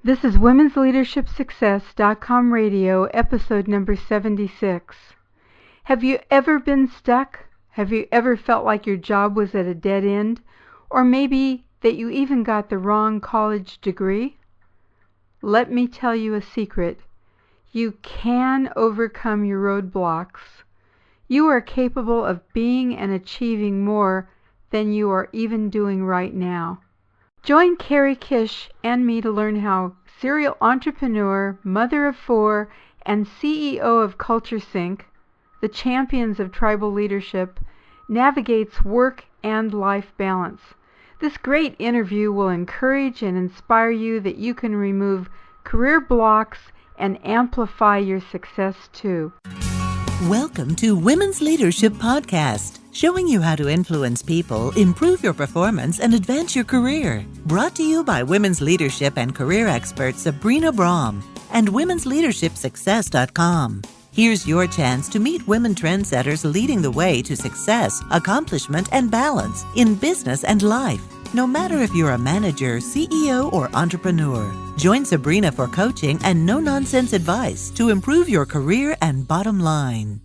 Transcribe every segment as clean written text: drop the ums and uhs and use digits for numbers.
This is womensleadershipsuccess.com radio, episode number 76. Have you ever been stuck? Have you ever felt like your job was at a dead end? Or maybe that you even got the wrong college degree? Let me tell you a secret. You can overcome your roadblocks. You are capable of being and achieving more than you are even doing right now. Join Carrie Kish and me to learn how serial entrepreneur, mother of four, and CEO of Culturesync, the champions of tribal leadership, navigates work and life balance. This great interview will encourage and inspire you that you can remove career blocks and amplify your success too. Welcome to Women's Leadership Podcast, showing you how to influence people, improve your performance, and advance your career. Brought to you by women's leadership and career expert Sabrina Brahm and womensleadershipsuccess.com. Here's your chance to meet women trendsetters leading the way to success, accomplishment, and balance in business and life. No matter if you're a manager, CEO, or entrepreneur, join Sabrina for coaching and no-nonsense advice to improve your career and bottom line.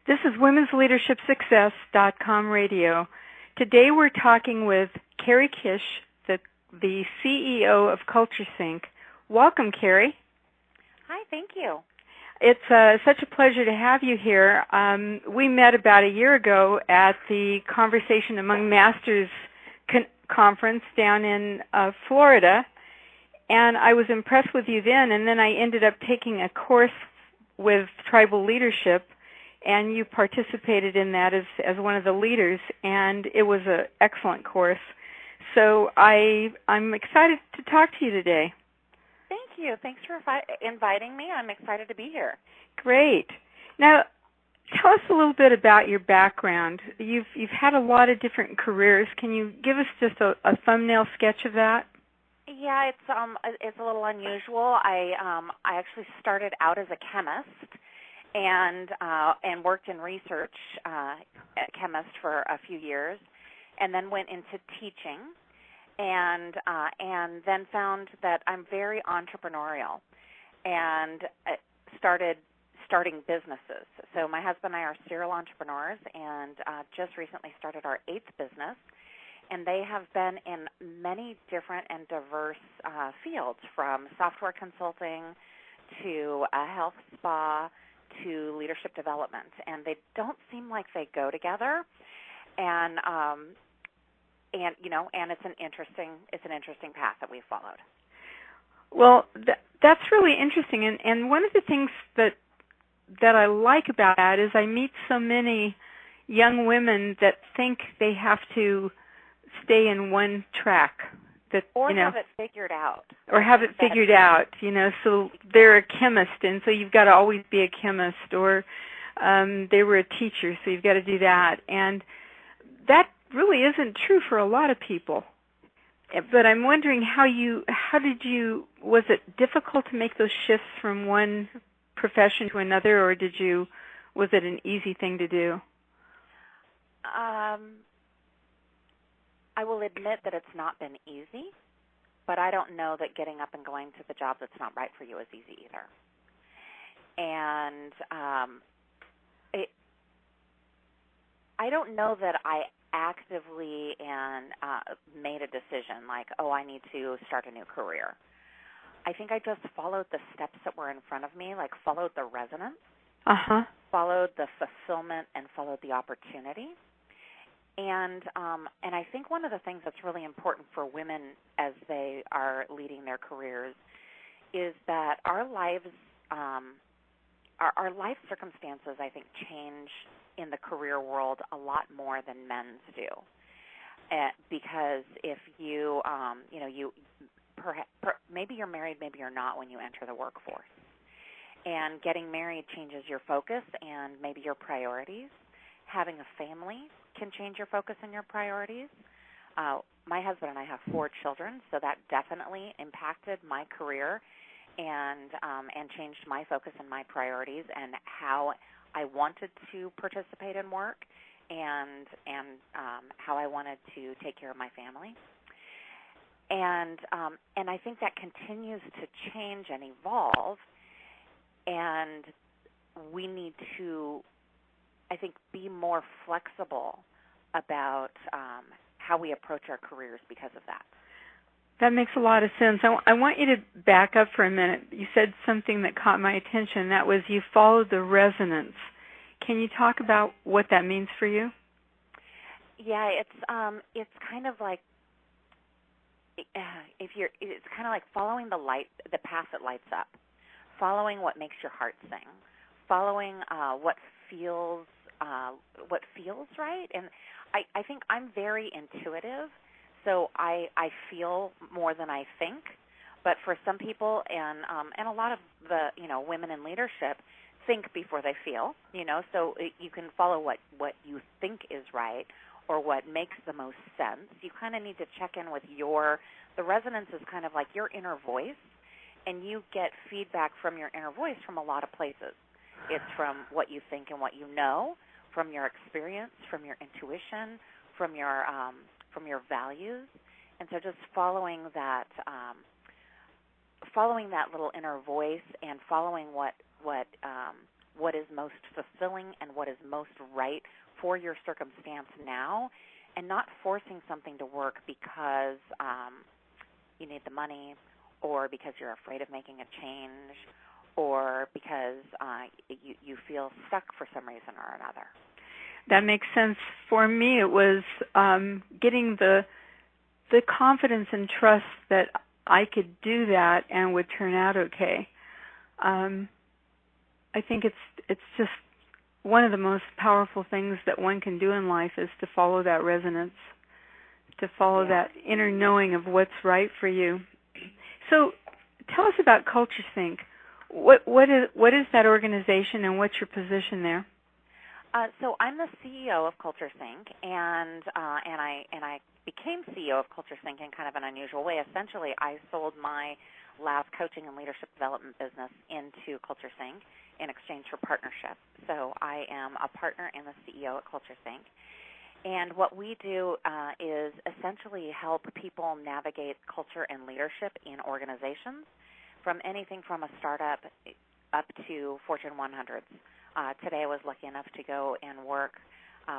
This is womensleadershipsuccess.com radio. Today we're talking with Carrie Kish, the CEO of Culturesync. Welcome, Carrie. Hi, thank you. It's such a pleasure to have you here. We met about a year ago at the Conversation Among Masters conference down in Florida, and I was impressed with you then, and then I ended up taking a course with tribal leadership, and you participated in that as one of the leaders, and it was an excellent course. So I'm excited to talk to you today. Thank you. Thanks for inviting me. I'm excited to be here. Great. Now, tell us a little bit about your background. You've had a lot of different careers. Can you give us just a thumbnail sketch of that? Yeah, it's a little unusual. I actually started out as a chemist and worked in research at chemist for a few years, and then went into teaching, and then found that I'm very entrepreneurial, and starting businesses. So my husband and I are serial entrepreneurs, and just recently started our 8th business, and they have been in many different and diverse fields, from software consulting to a health spa to leadership development, and they don't seem like they go together, and it's an interesting path that we've followed. Well, that's really interesting, and one of the things that I like about that is I meet so many young women that think they have to stay in one track. Have it figured out. Or have it figured out, so they're a chemist, and so you've got to always be a chemist, or they were a teacher, so you've got to do that. And that really isn't true for a lot of people. But I'm wondering was it difficult to make those shifts from one profession to another, or was it an easy thing to do? I will admit that it's not been easy, but I don't know that getting up and going to the job that's not right for you is easy either. And I don't know that I actively made a decision like, I need to start a new career. I think I just followed the steps that were in front of me, like followed the resonance, followed the fulfillment, and followed the opportunity. And I think one of the things that's really important for women as they are leading their careers is that our life circumstances, I think, change in the career world a lot more than men's do. Because if you, maybe you're married, maybe you're not when you enter the workforce. And getting married changes your focus and maybe your priorities. Having a family can change your focus and your priorities. My husband and I have 4 children, so that definitely impacted my career and changed my focus and my priorities and how I wanted to participate in work and how I wanted to take care of my family. And I think that continues to change and evolve, and we need to, I think, be more flexible about how we approach our careers because of that. That makes a lot of sense. I want you to back up for a minute. You said something that caught my attention. That was you followed the resonance. Can you talk about what that means for you? Yeah, it's kind of like it's kind of like following the path that lights up, following what makes your heart sing, following what feels right. And I think I'm very intuitive, so I feel more than I think. But for some people, and a lot of the women in leadership think before they feel. So you can follow what you think is right or what makes the most sense. You kind of need to check in with the resonance is kind of like your inner voice, and you get feedback from your inner voice from a lot of places. It's from what you think and what you know, from your experience, from your intuition, from your values. And so just following that little inner voice and following what is most fulfilling and what is most right for your circumstance now, and not forcing something to work because you need the money, or because you're afraid of making a change, or because you feel stuck for some reason or another. That makes sense. For me, it was getting the confidence and trust that I could do that and would turn out okay. I think it's just one of the most powerful things that one can do in life is to follow that resonance, to follow that inner knowing of what's right for you. So tell us about CultureSync. What is that organization, and what's your position there? So I'm the CEO of CultureSync, and I became CEO of CultureSync in kind of an unusual way. Essentially, I sold my last coaching and leadership development business into CultureSync in exchange for partnership. So I am a partner and the CEO at CultureSync. And what we do is essentially help people navigate culture and leadership in organizations, from anything from a startup up to Fortune 100s. Today I was lucky enough to go and work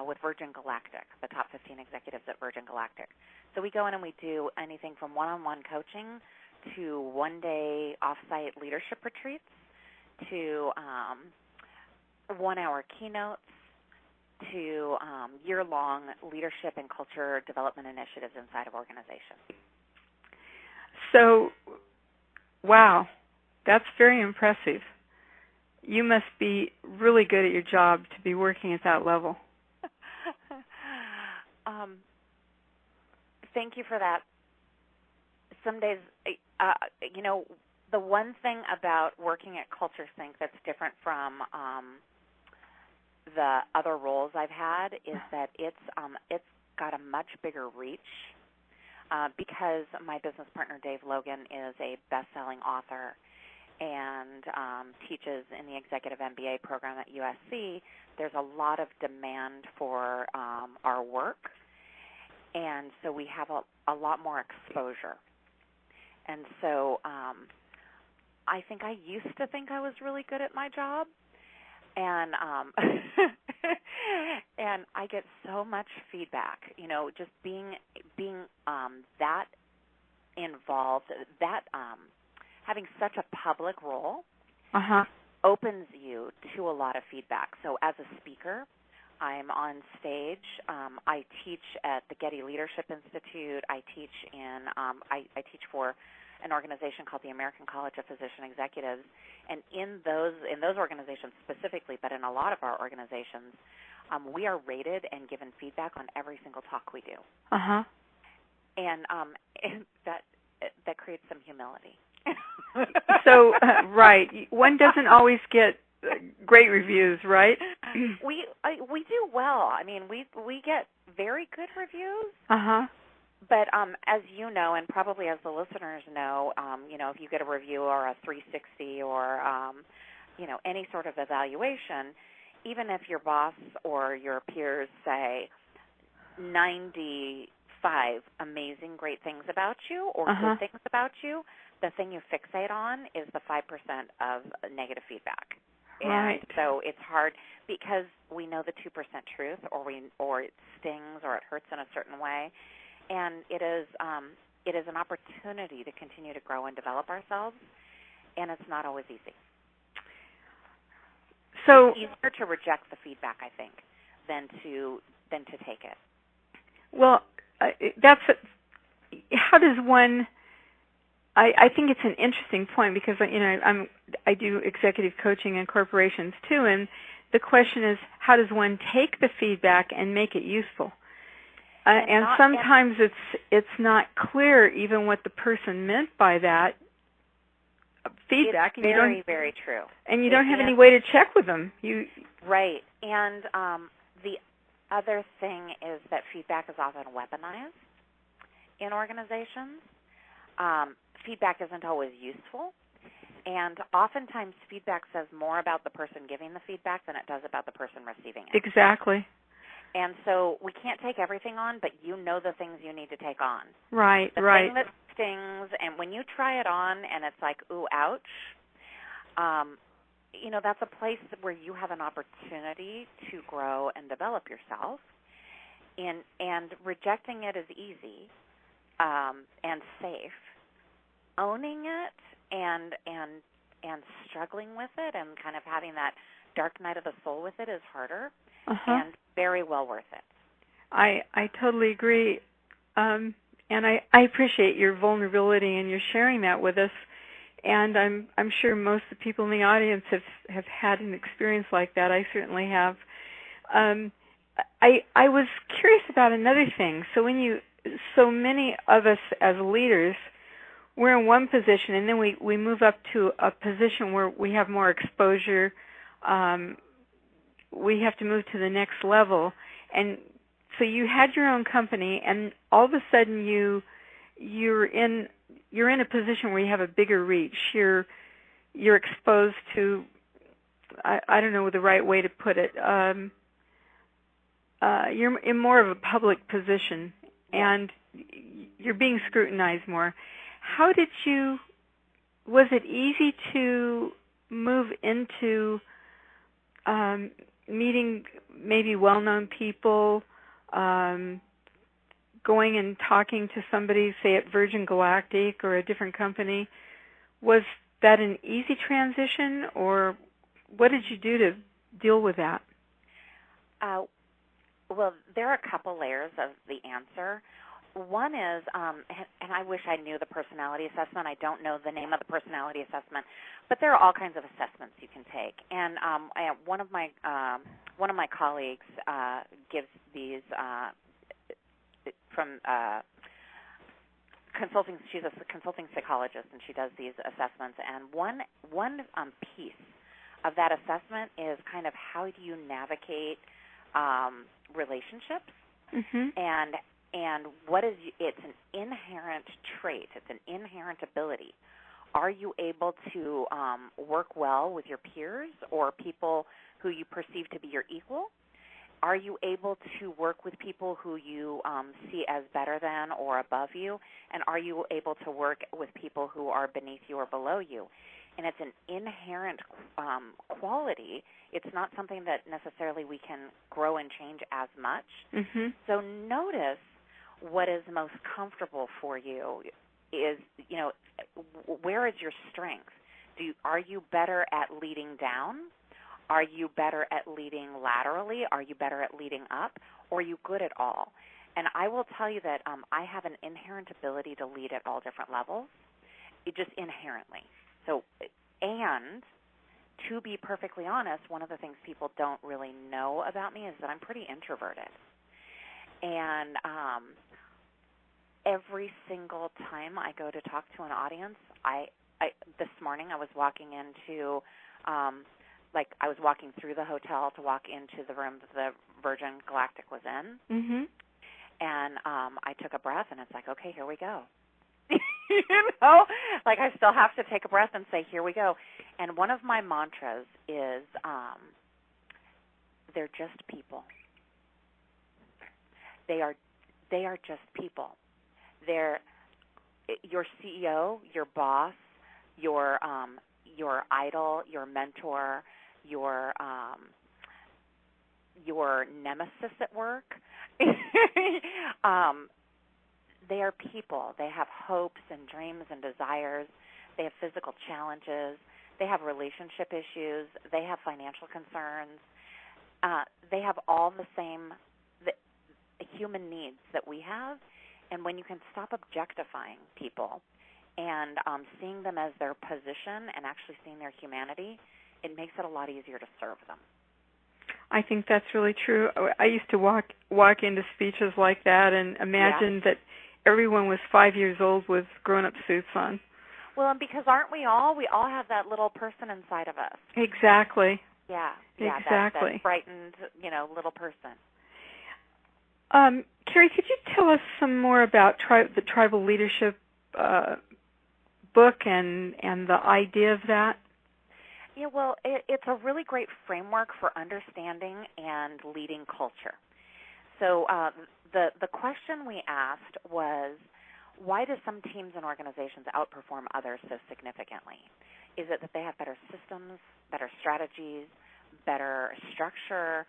with Virgin Galactic, the top 15 executives at Virgin Galactic. So we go in and we do anything from one-on-one coaching to one-day off-site leadership retreats to one-hour keynotes to year-long leadership and culture development initiatives inside of organizations. So, wow, that's very impressive. You must be really good at your job to be working at that level. Thank you for that. Some days, the one thing about working at CultureSync that's different from the other roles I've had is that it's got a much bigger reach because my business partner Dave Logan is a best-selling author and teaches in the Executive MBA program at USC. There's a lot of demand for our work, and so we have a lot more exposure. And so I think I used to think I was really good at my job, and and I get so much feedback. Just being that involved, that having such a public role opens you to a lot of feedback. So as a speaker, I'm on stage. I teach at the Getty Leadership Institute. I teach I teach for an organization called the American College of Physician Executives, and in those organizations specifically, but in a lot of our organizations, we are rated and given feedback on every single talk we do. And that creates some humility. So right, one doesn't always get great reviews, right? We do well. I mean, we get very good reviews. But as you know, and probably as the listeners know, if you get a review or a 360 or any sort of evaluation, even if your boss or your peers say 95% 5 amazing, great things about you or good things about you, the thing you fixate on is the 5% of negative feedback. Right. And so it's hard because we know the 2% truth, or it stings, or it hurts in a certain way, and it is an opportunity to continue to grow and develop ourselves, and it's not always easy. So it's easier to reject the feedback, I think, than to take it. Well, how does one? I think it's an interesting point because I do executive coaching in corporations too, and the question is, how does one take the feedback and make it useful? And sometimes it's not clear even what the person meant by that feedback. It's very, very true. And you don't have any way to check with them. Right. And the other thing is that feedback is often weaponized in organizations. Feedback isn't always useful, and oftentimes feedback says more about the person giving the feedback than it does about the person receiving it. Exactly. And so we can't take everything on, but you know the things you need to take on. Right, the thing that stings, and when you try it on and it's like, ooh, ouch, that's a place where you have an opportunity to grow and develop yourself. And rejecting it is easy and safe. Owning it and struggling with it and kind of having that dark night of the soul with it is harder and very well worth it. I totally agree. And I appreciate your vulnerability and your sharing that with us. And I'm sure most of the people in the audience have had an experience like that. I certainly have. I was curious about another thing. So many of us as leaders, we're in one position, and then we move up to a position where we have more exposure. We have to move to the next level. And so you had your own company, and all of a sudden you're in a position where you have a bigger reach. You're exposed to, I don't know the right way to put it. You're in more of a public position, and you're being scrutinized more. Was it easy to move into meeting maybe well-known people, going and talking to somebody, say at Virgin Galactic or a different company? Was that an easy transition, or what did you do to deal with that? Well, there are a couple layers of the answer. One is, and I wish I knew the personality assessment. I don't know the name of the personality assessment, but there are all kinds of assessments you can take. And one of my colleagues gives these from consulting. She's a consulting psychologist, and she does these assessments. And one piece of that assessment is kind of how do you navigate relationships, and what is it's an inherent trait. It's an inherent ability. Are you able to work well with your peers or people who you perceive to be your equal? Are you able to work with people who you see as better than or above you? And are you able to work with people who are beneath you or below you? And it's an inherent quality. It's not something that necessarily we can grow and change as much. So notice what is most comfortable for you is, where is your strength? Are you better at leading down? Are you better at leading laterally? Are you better at leading up? Or are you good at all? And I will tell you that I have an inherent ability to lead at all different levels, just inherently. So, and to be perfectly honest, one of the things people don't really know about me is that I'm pretty introverted. And every single time I go to talk to an audience, this morning I was walking into, I was walking through the hotel to walk into the room that the Virgin Galactic was in, and I took a breath, and it's like, okay, here we go. I still have to take a breath and say, here we go. And one of my mantras is, they're just people. They are they are just people. They're your CEO, your boss, your idol, your mentor, your nemesis at work. They are people. They have hopes and dreams and desires. They have physical challenges. They have relationship issues. They have financial concerns. They have all the same human needs that we have. And when you can stop objectifying people and seeing them as their position and actually seeing their humanity, it makes it a lot easier to serve them. I think that's really true. I used to walk into speeches like that and imagine that everyone was 5 years old with grown-up suits on. Well, and because aren't we all? We all have that little person inside of us. Exactly. Yeah, exactly. That frightened, little person. Carrie, could you tell us some more about the tribal leadership book and the idea of that? Yeah, well, it's a really great framework for understanding and leading culture. So the question we asked was, why do some teams and organizations outperform others so significantly? Is it that they have better systems, better strategies, better structure?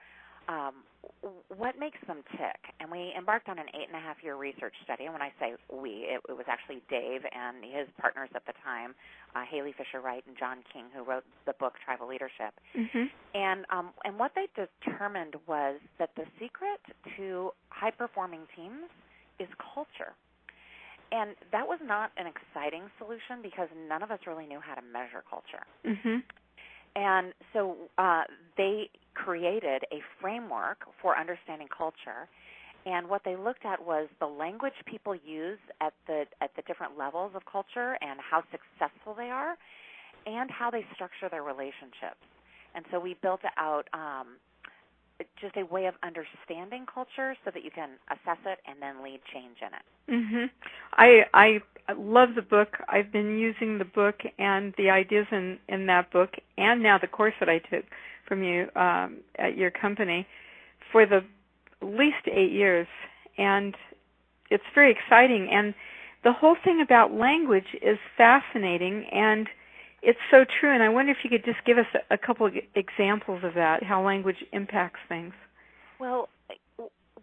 What makes them tick? And we embarked on an 8.5-year research study. And when I say we, it was actually Dave and his partners at the time, Haley Fisher-Wright and John King, who wrote the book Tribal Leadership. Mm-hmm. And what they determined was that the secret to high-performing teams is culture. And that was not an exciting solution because none of us really knew how to measure culture. Mm-hmm. And so they created a framework for understanding culture, and what they looked at was the language people use at the different levels of culture and how successful they are, and how they structure their relationships. And so we built out just a way of understanding culture so that you can assess it and then lead change in it. Mm-hmm. I love the book. I've been using the book and the ideas in that book, and now the course that I took from you at your company for the least 8 years, and it's very exciting. And the whole thing about language is fascinating, and it's so true. And I wonder if you could just give us a couple of examples of that, how language impacts things. Well,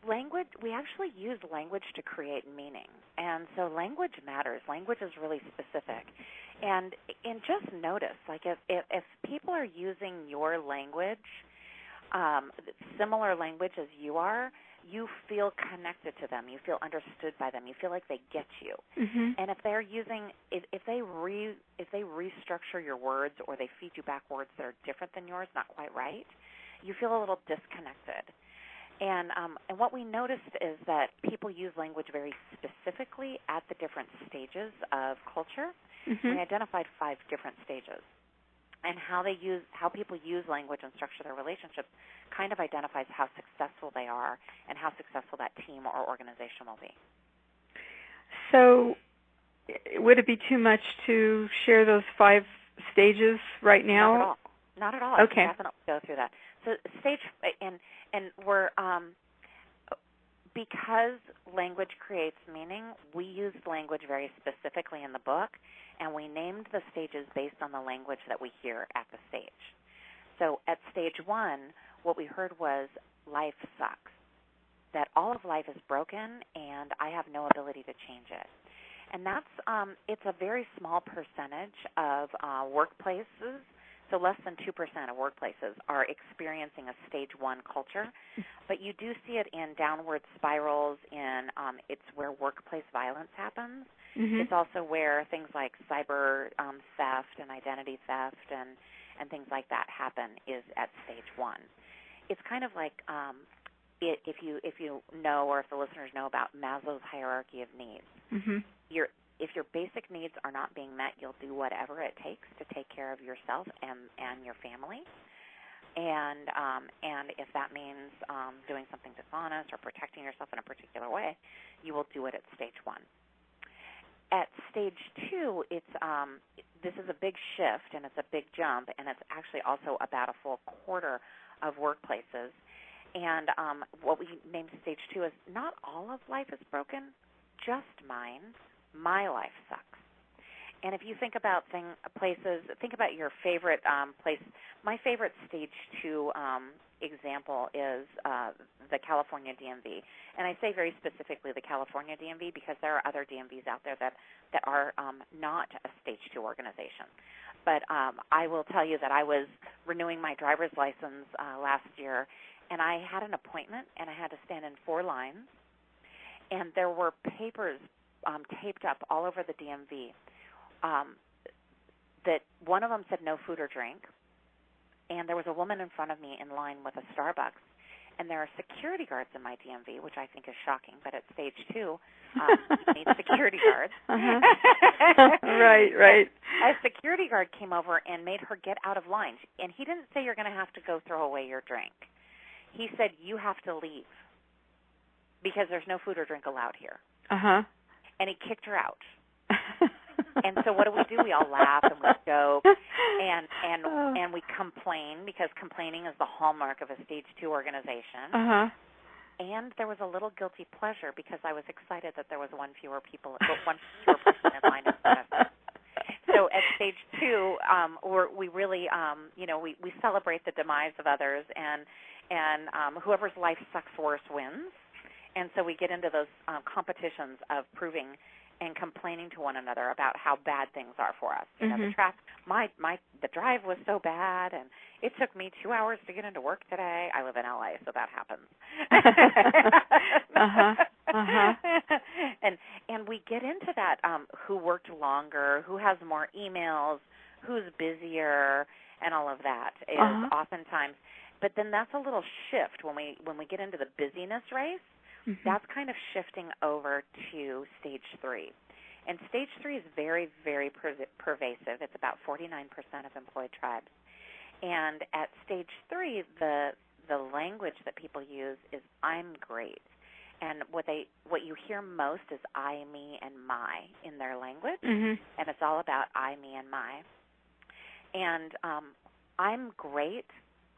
language, we actually use language to create meaning. And so language matters. Language is really specific. And just notice, like if people are using your language, similar language as you are, you feel connected to them. You feel understood by them. You feel like they get you. Mm-hmm. And if they're using, if they restructure your words or they feed you back words that are different than yours, not quite right, you feel a little disconnected. And what we noticed is that people use language very specifically at the different stages of culture. Mm-hmm. We identified 5 different stages. And how people use language and structure their relationships kind of identifies how successful they are and how successful that team or organization will be. So would it be too much to share those 5 stages right now? Not at all. Okay. I can definitely go through that. So stage, and we're, because language creates meaning, we used language very specifically in the book, and we named the stages based on the language that we hear at the stage. So at stage 1, what we heard was, life sucks, that all of life is broken, and I have no ability to change it. And that's, it's a very small percentage of workplaces. So less than 2% of workplaces are experiencing a stage 1 culture, but you do see it in downward spirals. It's where workplace violence happens. Mm-hmm. It's also where things like cyber theft and identity theft and things like that happen is at stage 1. It's kind of like if you know, or if the listeners know about Maslow's hierarchy of needs. Mm-hmm. If your basic needs are not being met, you'll do whatever it takes to take care of yourself and your family. And if that means doing something dishonest or protecting yourself in a particular way, you will do it at stage 1. At stage 2, this is a big shift and it's a big jump, and it's actually also about a full quarter of workplaces. And what we named stage 2 is not all of life is broken, just mine. My life sucks. And if you think about places, think about your favorite place. My favorite stage 2 example is the California DMV. And I say very specifically the California DMV because there are other DMVs out there that are not a stage 2 organization. But I will tell you that I was renewing my driver's license last year, and I had an appointment, and I had to stand in 4 lines, and there were papers taped up all over the DMV that one of them said no food or drink, and there was a woman in front of me in line with a Starbucks, and there are security guards in my DMV, which I think is shocking, but at stage 2, you need security guards. Right. A security guard came over and made her get out of line, and he didn't say you're going to have to go throw away your drink. He said you have to leave because there's no food or drink allowed here. And he kicked her out. And so what do? We all laugh and we joke and we complain because complaining is the hallmark of a stage 2 organization. And there was a little guilty pleasure because I was excited that there was one fewer person in line in front of me. So at stage 2, we really, we celebrate the demise of others, and whoever's life sucks worse wins. And so we get into those competitions of proving and complaining to one another about how bad things are for us. You know, the drive was so bad, and it took me 2 hours to get into work today. I live in LA, so that happens. And we get into that who worked longer, who has more emails, who's busier, and all of that is oftentimes. But then that's a little shift when we get into the busyness race. That's kind of shifting over to stage 3. And stage 3 is very, very pervasive. It's about 49% of employed tribes. And at stage 3, the language that people use is I'm great. And what you hear most is I, me, and my in their language. And it's all about I, me, and my. And I'm great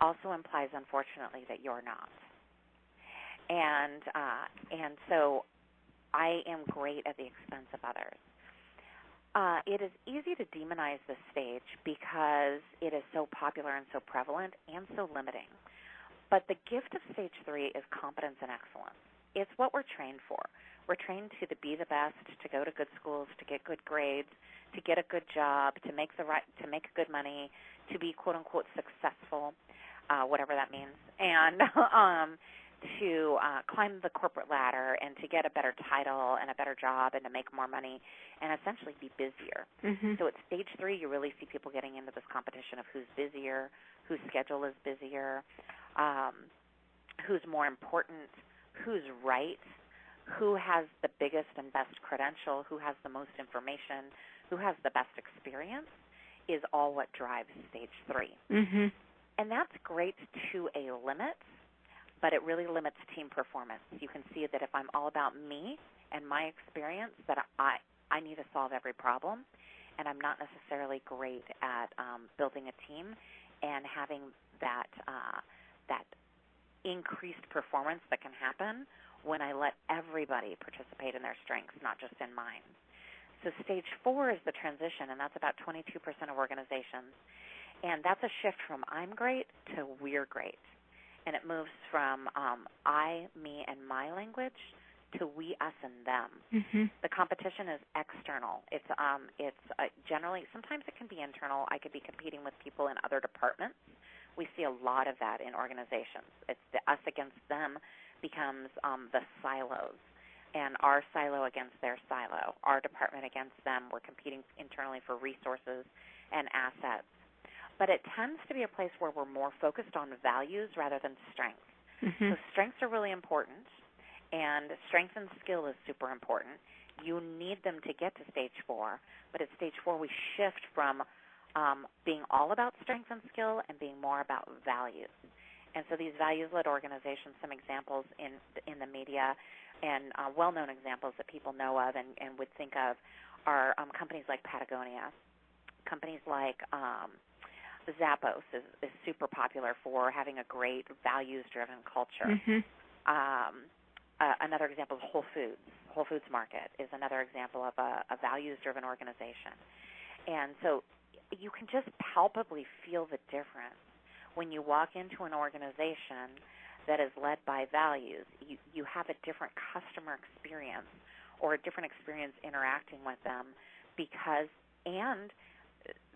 also implies, unfortunately, that you're not. And so I am great at the expense of others. It is easy to demonize this stage because it is so popular and so prevalent and so limiting. But the gift of stage 3 is competence and excellence. It's what we're trained for. We're trained to be the best, to go to good schools, to get good grades, to get a good job, to make good money, to be quote unquote successful, whatever that means, and to climb the corporate ladder and to get a better title and a better job and to make more money and essentially be busier. So at stage 3, you really see people getting into this competition of who's busier, whose schedule is busier, who's more important, who's right, who has the biggest and best credential, who has the most information, who has the best experience is all what drives stage 3. And that's great to a limit, but it really limits team performance. You can see that if I'm all about me and my experience, that I need to solve every problem, and I'm not necessarily great at building a team and having that increased performance that can happen when I let everybody participate in their strengths, not just in mine. So stage 4 is the transition, and that's about 22% of organizations. And that's a shift from I'm great to we're great. And it moves from I, me, and my language to we, us, and them. The competition is external. It's generally, sometimes it can be internal. I could be competing with people in other departments. We see a lot of that in organizations. It's the us against them becomes the silos, and our silo against their silo, our department against them. We're competing internally for resources and assets. But it tends to be a place where we're more focused on values rather than strengths. So strengths are really important, and strength and skill is super important. You need them to get to stage 4, but at stage 4 we shift from being all about strength and skill and being more about values. And so these values-led organizations, some examples in the media and well-known examples that people know of and would think of are companies like Patagonia, companies like Zappos is super popular for having a great values-driven culture. Mm-hmm. Another example is Whole Foods. Whole Foods Market is another example of a values-driven organization. And so you can just palpably feel the difference when you walk into an organization that is led by values. You have a different customer experience or a different experience interacting with them and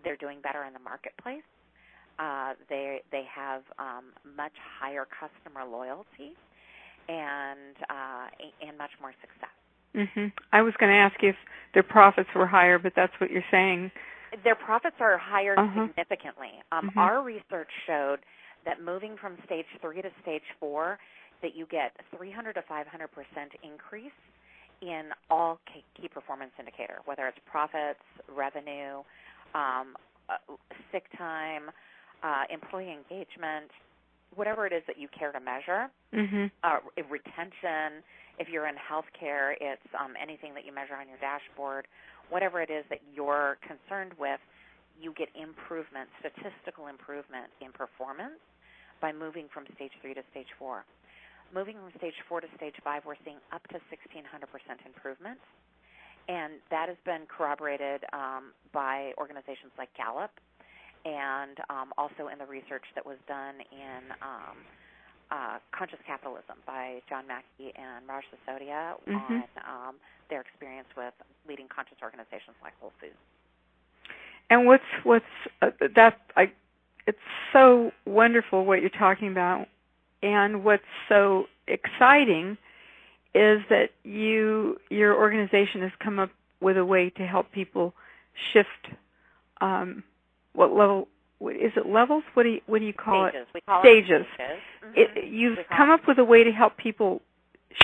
they're doing better in the marketplace. They have much higher customer loyalty and much more success. Mm-hmm. I was going to ask you if their profits were higher, but that's what you're saying. Their profits are higher significantly. Mm-hmm. Our research showed that moving from stage 3 to stage 4, that you get 300 to 500% increase in all key performance indicator, whether it's profits, revenue, sick time, employee engagement, whatever it is that you care to measure, retention. If you're in healthcare, it's anything that you measure on your dashboard. Whatever it is that you're concerned with, you get improvement, statistical improvement in performance by moving from stage 3 to stage 4. Moving from stage 4 to stage 5, we're seeing up to 1,600% improvement, and that has been corroborated by organizations like Gallup, and also in the research that was done in Conscious Capitalism by John Mackey and Raj Sisodia on their experience with leading conscious organizations like Whole Foods. And it's so wonderful what you're talking about, and what's so exciting is that your organization has come up with a way to help people shift. What level? Is it levels? What do you call stages. it? We call stages. It stages. You've come up with a way to help people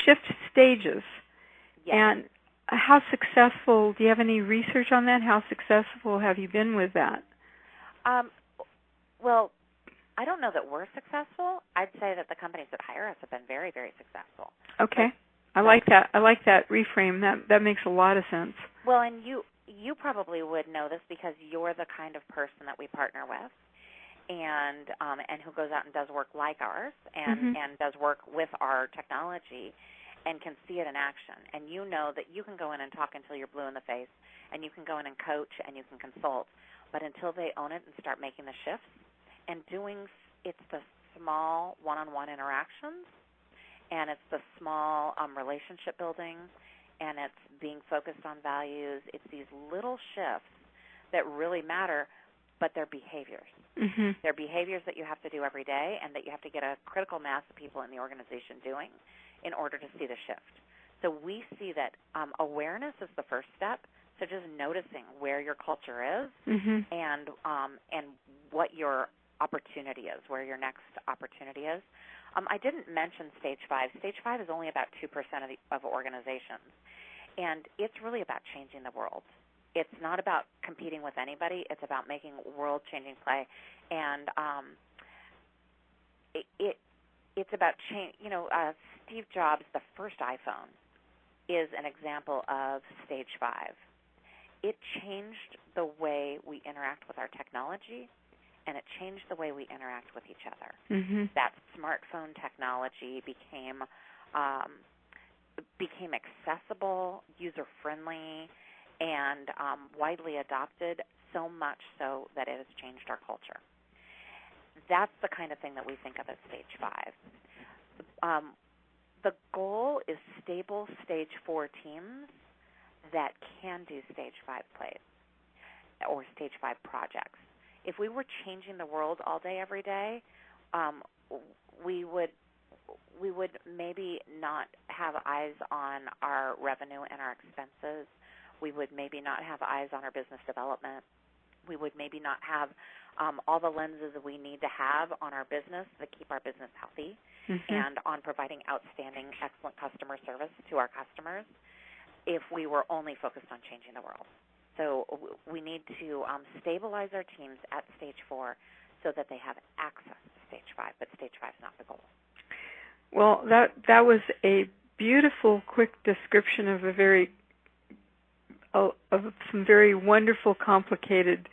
shift stages. Yes. And how successful? Do you have any research on that? How successful have you been with that? Well, I don't know that we're successful. I'd say that the companies that hire us have been very, very successful. Okay. I like that. I like that reframe. That makes a lot of sense. Well, and you probably would know this because you're the kind of person that we partner with, and who goes out and does work like ours, and does work with our technology, and can see it in action. And you know that you can go in and talk until you're blue in the face, and you can go in and coach, and you can consult, but until they own it and start making the shifts and it's the small one-on-one interactions, and it's the small relationship building, and it's being focused on values. It's these little shifts that really matter, but they're behaviors. Mm-hmm. They're behaviors that you have to do every day and that you have to get a critical mass of people in the organization doing in order to see the shift. So we see that awareness is the first step, so just noticing where your culture is and what your opportunity is, where your next opportunity is. I didn't mention stage 5. Stage 5 is only about 2% of organizations, and it's really about changing the world. It's not about competing with anybody. It's about making world-changing play, and it's about change. Steve Jobs, the first iPhone, is an example of stage 5. It changed the way we interact with our technology, and it changed the way we interact with each other. That smartphone technology became accessible, user-friendly, and widely adopted, so much so that it has changed our culture. That's the kind of thing that we think of as stage 5. The goal is stable stage 4 teams that can do stage 5 plays or stage 5 projects. If we were changing the world all day, every day, we would maybe not have eyes on our revenue and our expenses. We would maybe not have eyes on our business development. We would maybe not have all the lenses that we need to have on our business that keep our business healthy and on providing outstanding, excellent customer service to our customers if we were only focused on changing the world. So we need to stabilize our teams at stage 4 so that they have access to stage 5, but stage 5 is not the goal. Well, that was a beautiful, quick description of some very wonderful, complicated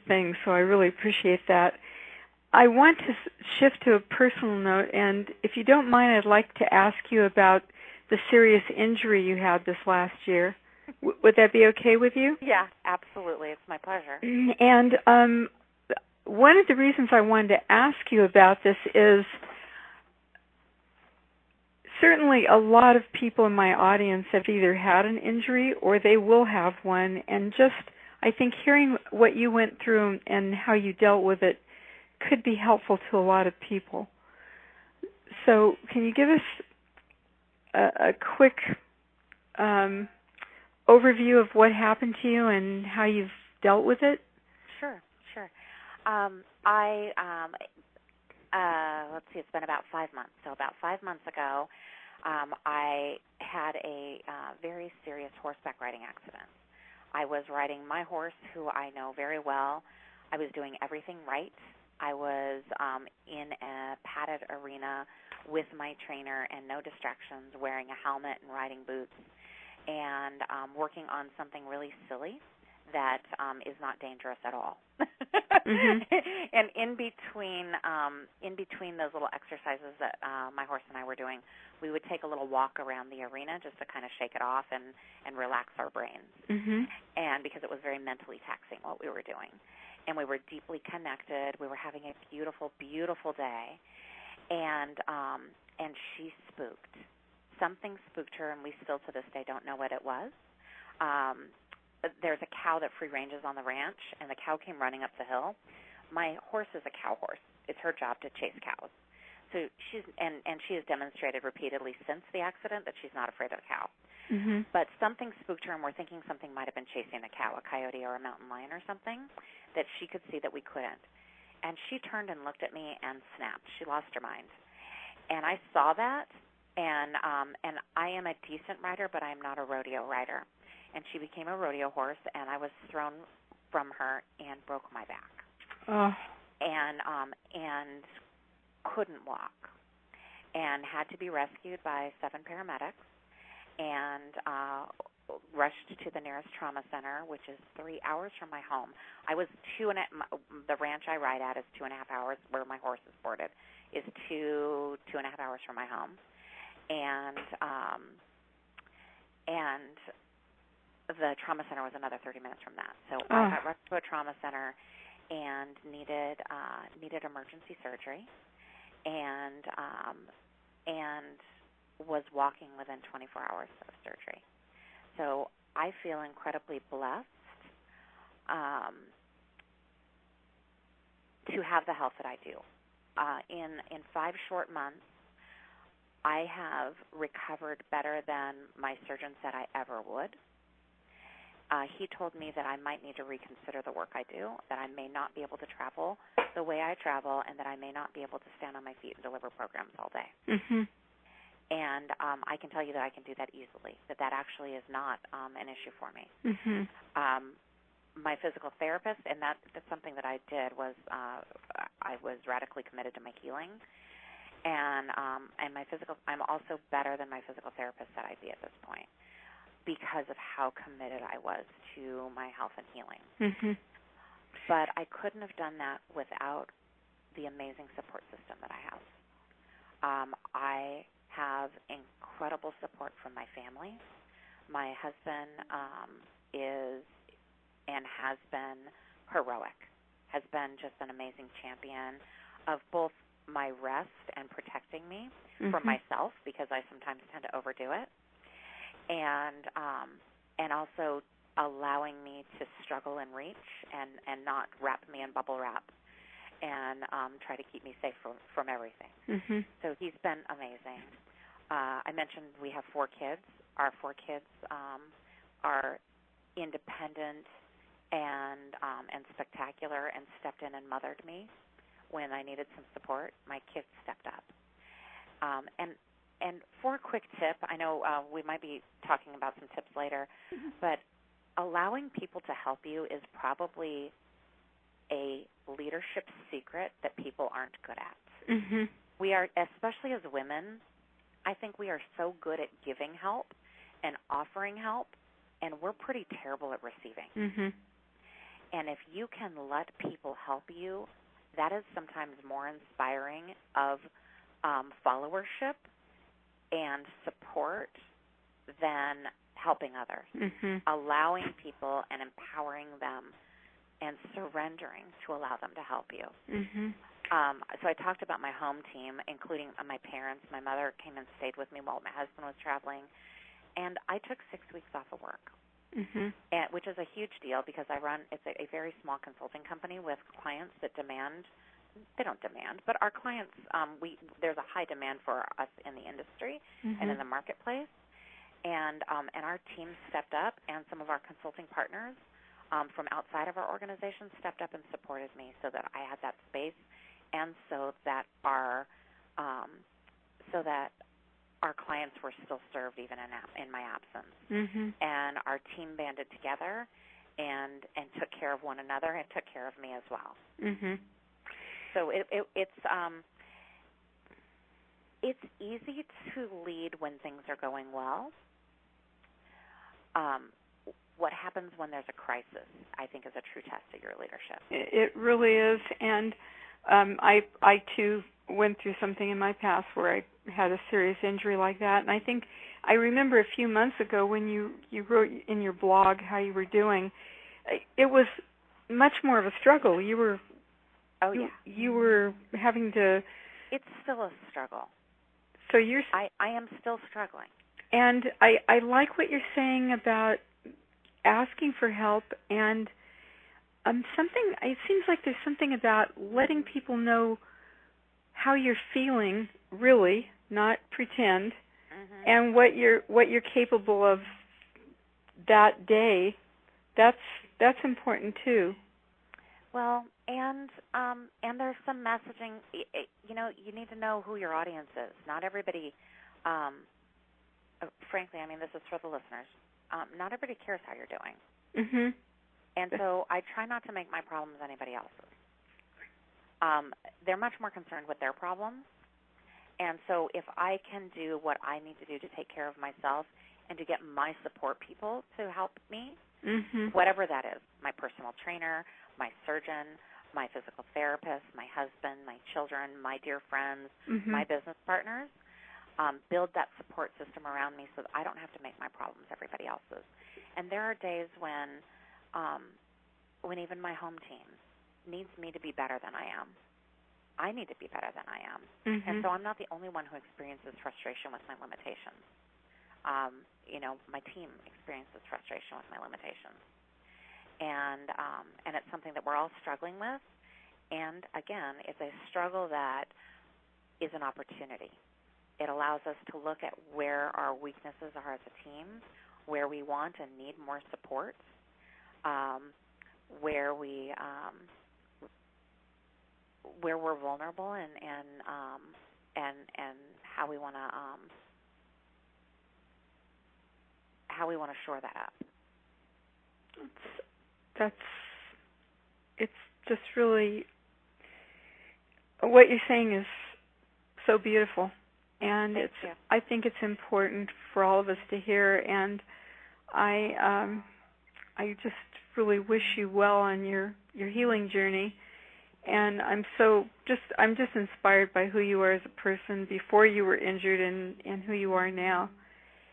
things, so I really appreciate that. I want to shift to a personal note, and if you don't mind, I'd like to ask you about the serious injury you had this last year. Would that be okay with you? Yeah, absolutely. It's my pleasure. And one of the reasons I wanted to ask you about this is certainly a lot of people in my audience have either had an injury or they will have one, and just I think hearing what you went through and how you dealt with it could be helpful to a lot of people. So can you give us a quick overview of what happened to you and how you've dealt with it? Sure. Let's see, it's been about 5 months. So about 5 months ago, I had a very serious horseback riding accident. I was riding my horse, who I know very well. I was doing everything right. I was in a padded arena with my trainer and no distractions, wearing a helmet and riding boots, and working on something really silly that is not dangerous at all. Mm-hmm. And in between those little exercises that my horse and I were doing, we would take a little walk around the arena just to kind of shake it off and relax our brains. Mm-hmm. And because it was very mentally taxing what we were doing. And we were deeply connected. We were having a beautiful, beautiful day. And she spooked. Something spooked her, and we still to this day don't know what it was. There's a cow that free ranges on the ranch, and the cow came running up the hill. My horse is a cow horse. It's her job to chase cows. So she has demonstrated repeatedly since the accident that she's not afraid of a cow. Mm-hmm. But something spooked her, and we're thinking something might have been chasing a cow, a coyote or a mountain lion or something, that she could see that we couldn't. And she turned and looked at me and snapped. She lost her mind. And I saw that, and I am a decent rider, but I am not a rodeo rider. And she became a rodeo horse, and I was thrown from her and broke my back. Oh. And couldn't walk, and had to be rescued by 7 paramedics, and rushed to the nearest trauma center, which is 3 hours from my home. I was the ranch I ride at is 2.5 hours, where my horse is boarded, is 2.5 hours from my home. And the trauma center was another 30 minutes from that. So I got rushed to a trauma center and needed emergency surgery, and was walking within 24 hours of surgery. So I feel incredibly blessed to have the health that I do. In 5 short months, I have recovered better than my surgeon said I ever would. He told me that I might need to reconsider the work I do, that I may not be able to travel the way I travel, and that I may not be able to stand on my feet and deliver programs all day. Mm-hmm. And I can tell you that I can do that easily, that actually is not an issue for me. Mm-hmm. My physical therapist, and that's something that I did, was I was radically committed to my healing. And I'm also better than my physical therapist said I'd be at this point, because of how committed I was to my health and healing. Mm-hmm. But I couldn't have done that without the amazing support system that I have. I have incredible support from my family. My husband is and has been heroic, has been just an amazing champion of both my rest and protecting me from myself, because I sometimes tend to overdo it, and also allowing me to struggle and reach and not wrap me in bubble wrap and try to keep me safe from everything. Mm-hmm. So he's been amazing. I mentioned we have 4 kids. Our 4 kids are independent and spectacular, and stepped in and mothered me when I needed some support. My kids stepped up. And for a quick tip, I know we might be talking about some tips later, but allowing people to help you is probably a leadership secret that people aren't good at. Mm-hmm. We are, especially as women, I think we are so good at giving help and offering help, and we're pretty terrible at receiving. Mm-hmm. And if you can let people help you, that is sometimes more inspiring of followership and support than helping others. Allowing people and empowering them and surrendering to allow them to help you. So I talked about my home team, including my parents. My mother came and stayed with me while my husband was traveling, and I took 6 weeks off of work, which is a huge deal because it's a very small consulting company with clients that they don't demand, but our clients, there's a high demand for us in the industry and in the marketplace, and our team stepped up, and some of our consulting partners from outside of our organization stepped up and supported me so that I had that space, and so that our clients were still served even in my absence. And our team banded together and took care of one another and took care of me as well. So it's easy to lead when things are going well. What happens when there's a crisis, I think, is a true test of your leadership. It really is, and I too went through something in my past where I had a serious injury like that, and I remember a few months ago when you wrote in your blog how you were doing. It was much more of a struggle. You were having to. It's still a struggle. So I am still struggling. And I like what you're saying about asking for help, and it seems like there's something about letting people know how you're feeling, really, not pretend, and what you're capable of that day. That's important too. Well, and there's some messaging. You need to know who your audience is. Not everybody. Frankly, this is for the listeners. Not everybody cares how you're doing. And so I try not to make my problems anybody else's. They're much more concerned with their problems. And so if I can do what I need to do to take care of myself and to get my support people to help me, whatever that is, my personal trainer, my surgeon, my physical therapist, my husband, my children, my dear friends, my business partners, build that support system around me so that I don't have to make my problems everybody else's. And there are days when even my home team needs me to be better than I am. I need to be better than I am. And so I'm not the only one who experiences frustration with my limitations. My team experiences frustration with my limitations. And it's something that we're all struggling with. And, again, it's a struggle that is an opportunity. It allows us to look at where our weaknesses are as a team, where we want and need more support, where we're vulnerable, and how we want to shore that up. It's just really, what you're saying is so beautiful. And I think it's important for all of us to hear, and I just really wish you well on your healing journey. And I'm just inspired by who you are as a person before you were injured and who you are now.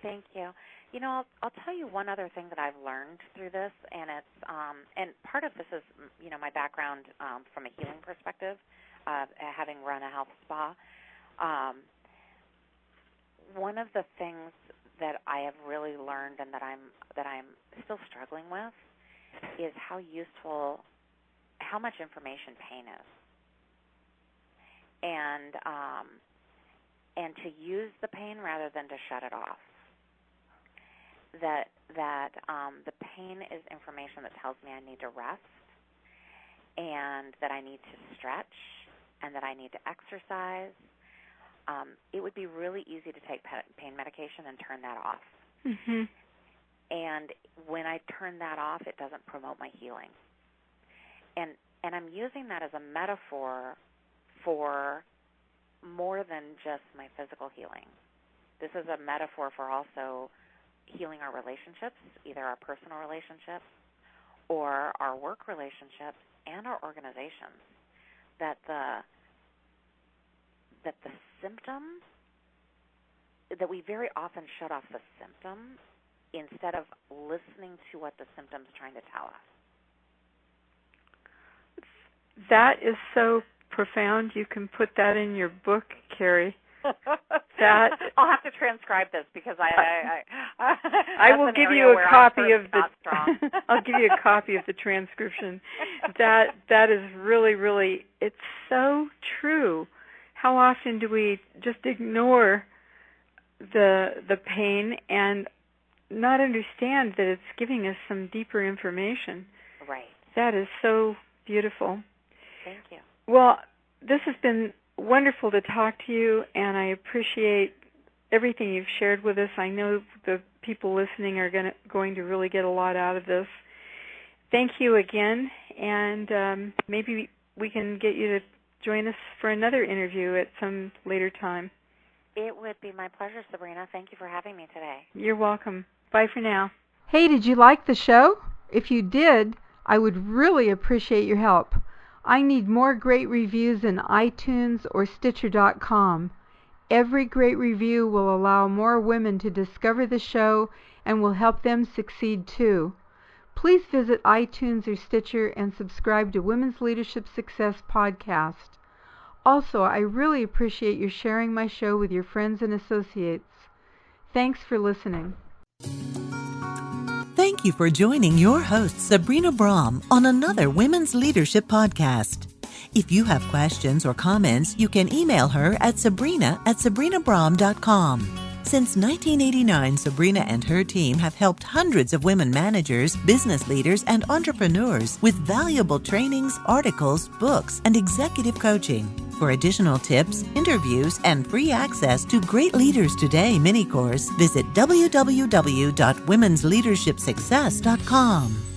Thank you. I'll tell you one other thing that I've learned through this, and it's and part of this is my background from a healing perspective, having run a health spa. One of the things that I have really learned and that I'm still struggling with is how much information pain is, and to use the pain rather than to shut it off. That the pain is information that tells me I need to rest, and that I need to stretch, and that I need to exercise. It would be really easy to take pain medication and turn that off. And when I turn that off, it doesn't promote my healing. And I'm using that as a metaphor for more than just my physical healing. This is a metaphor for also healing our relationships, either our personal relationships or our work relationships and our organizations, that the symptom, that we very often shut off the symptom instead of listening to what the symptom's trying to tell us. That is so profound. You can put that in your book, Carrie. That I'll have to transcribe this because I will give you a copy of the I'll give you a copy of the transcription. That is really, it's so true. How often do we just ignore the pain and not understand that it's giving us some deeper information? Right. That is so beautiful. Thank you. Well, this has been wonderful to talk to you, and I appreciate everything you've shared with us. I know the people listening are going to really get a lot out of this. Thank you again, and maybe we can get you to join us for another interview at some later time. It would be my pleasure, Sabrina. Thank you for having me today. You're welcome. Bye for now. Hey, did you like the show? If you did, I would really appreciate your help. I need more great reviews in iTunes or Stitcher.com. Every great review will allow more women to discover the show and will help them succeed too. Please visit iTunes or Stitcher and subscribe to Women's Leadership Success Podcast. Also, I really appreciate your sharing my show with your friends and associates. Thanks for listening. Thank you for joining your host, Sabrina Brahm, on another Women's Leadership Podcast. If you have questions or comments, you can email her at sabrina@sabrinabrahm.com. Since 1989, Sabrina and her team have helped hundreds of women managers, business leaders, and entrepreneurs with valuable trainings, articles, books, and executive coaching. For additional tips, interviews, and free access to Great Leaders Today mini course, visit www.womensleadershipsuccess.com.